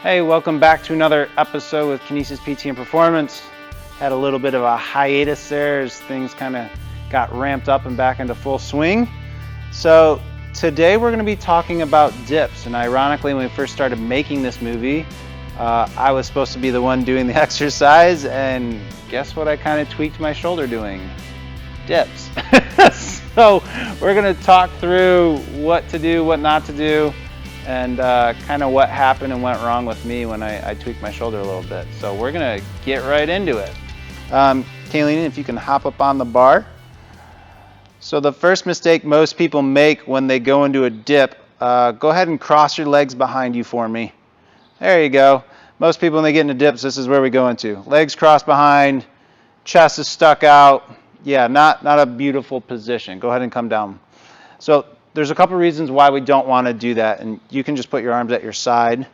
Hey, welcome back to another episode with Kinesis PT and Performance. Had a little bit of a hiatus there as things kind of got ramped up and back into full swing. So today we're going to be talking about dips, and ironically when we first started making this movie, I was supposed to be the one doing the exercise, and guess what I kind of tweaked my shoulder doing? Dips. So we're going to talk through what to do, what not to do, and kind of what happened and went wrong with me when I tweaked my shoulder a little bit. So we're gonna get right into it. Kayleen, if you can hop up on the bar. So the first mistake most people make when they go into a dip, go ahead and cross your legs behind you for me. There you go. Most people when they get into dips, this is where we go into. Legs crossed behind, chest is stuck out. Yeah, not a beautiful position. Go ahead and come down. So there's a couple reasons why we don't want to do that, and you can just put your arms at your side.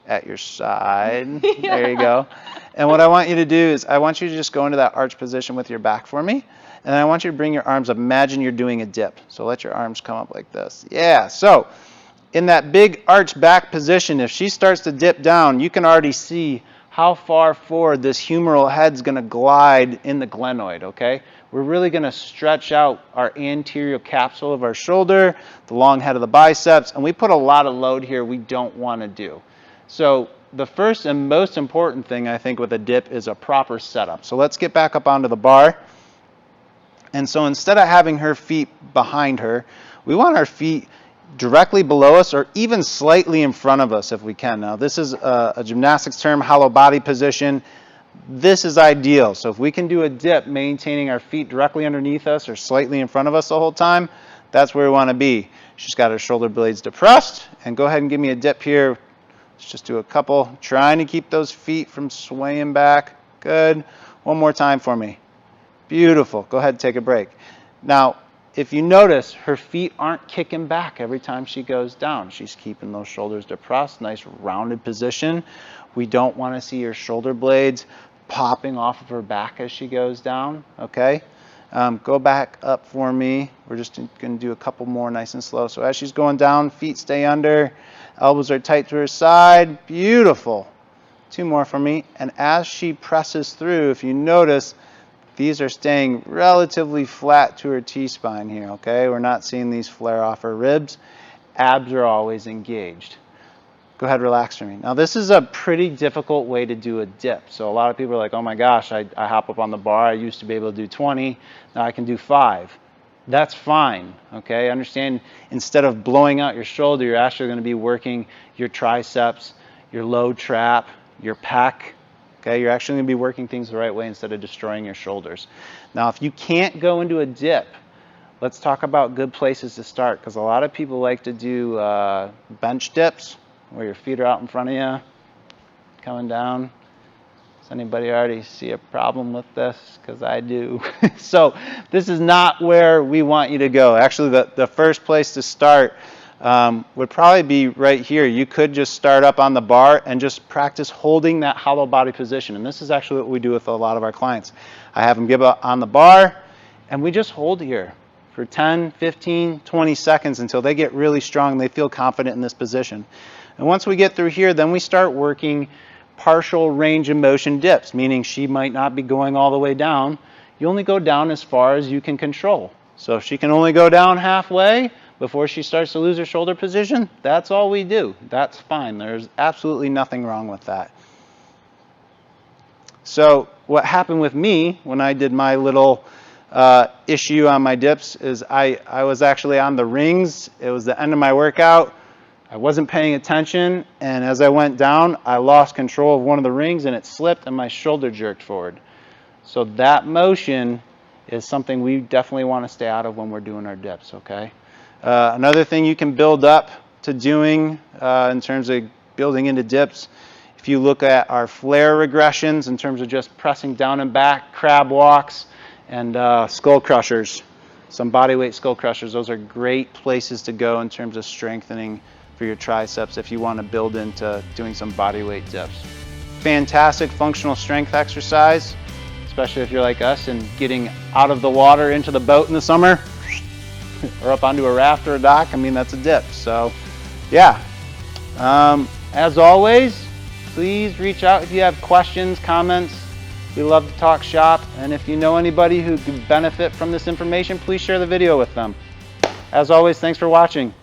There you go. And what I want you to do is I want you to just go into that arch position with your back for me, and I want you to bring your arms up. Imagine you're doing a dip. So let your arms come up like this. Yeah, so in that big arch back position, if she starts to dip down, you can already see how far forward this humeral head's going to glide in the glenoid, okay? We're really going to stretch out our anterior capsule of our shoulder, the long head of the biceps, and we put a lot of load here we don't want to do. So the first and most important thing I think with a dip is a proper setup. So let's get back up onto the bar. And so instead of having her feet behind her, we want our feet directly below us or even slightly in front of us if we can. Now this is a gymnastics term, hollow body position. This is ideal. So if we can do a dip maintaining our feet directly underneath us or slightly in front of us the whole time, that's where we want to be. She's got her shoulder blades depressed, and go ahead and give me a dip here. Let's just do a couple, trying to keep those feet from swaying back. Good. One more time for me. Beautiful. Go ahead and take a break. Now, if you notice, her feet aren't kicking back every time she goes down. She's keeping those shoulders depressed, nice rounded position. We don't want to see her shoulder blades popping off of her back as she goes down, okay? Go back up for me. We're just going to do a couple more nice and slow. So as she's going down, feet stay under, elbows are tight to her side. Beautiful. Two more for me. And as she presses through, if you notice, these are staying relatively flat to her T-spine here, okay? We're not seeing these flare off her ribs. Abs are always engaged. Go ahead, relax for me. Now this is a pretty difficult way to do a dip. So a lot of people are like, oh my gosh, I hop up on the bar. I used to be able to do 20. Now I can do 5. That's fine, okay? Understand, instead of blowing out your shoulder, you're actually going to be working your triceps, your low trap, your pec. Okay, you're actually going to be working things the right way instead of destroying your shoulders. Now, if you can't go into a dip, let's talk about good places to start, because a lot of people like to do bench dips, where your feet are out in front of you, coming down. Does anybody already see a problem with this? Because I do. So this is not where we want you to go. Actually, the first place to start would probably be right here. You could just start up on the bar and just practice holding that hollow body position. And this is actually what we do with a lot of our clients. I have them give up on the bar, and we just hold here for 10, 15, 20 seconds until they get really strong and they feel confident in this position. And once we get through here, then we start working partial range of motion dips, meaning she might not be going all the way down. You only go down as far as you can control. So if she can only go down halfway before she starts to lose her shoulder position, that's all we do. That's fine. There's absolutely nothing wrong with that. So what happened with me when I did my little issue on my dips is I was actually on the rings. It was the end of my workout. I wasn't paying attention, and as I went down, I lost control of one of the rings, and it slipped, and my shoulder jerked forward. So that motion is something we definitely want to stay out of when we're doing our dips, okay? Another thing you can build up to doing in terms of building into dips, if you look at our flare regressions in terms of just pressing down and back, crab walks, and skull crushers, some body weight skull crushers, those are great places to go in terms of strengthening for your triceps if you want to build into doing some body weight dips. Fantastic functional strength exercise, especially if you're like us and getting out of the water into the boat in the summer or up onto a raft or a dock. I mean, that's a dip. So yeah, as always, Please reach out if you have questions, comments. We love to talk shop, and if you know anybody who could benefit from this information, please share the video with them. As always, thanks for watching.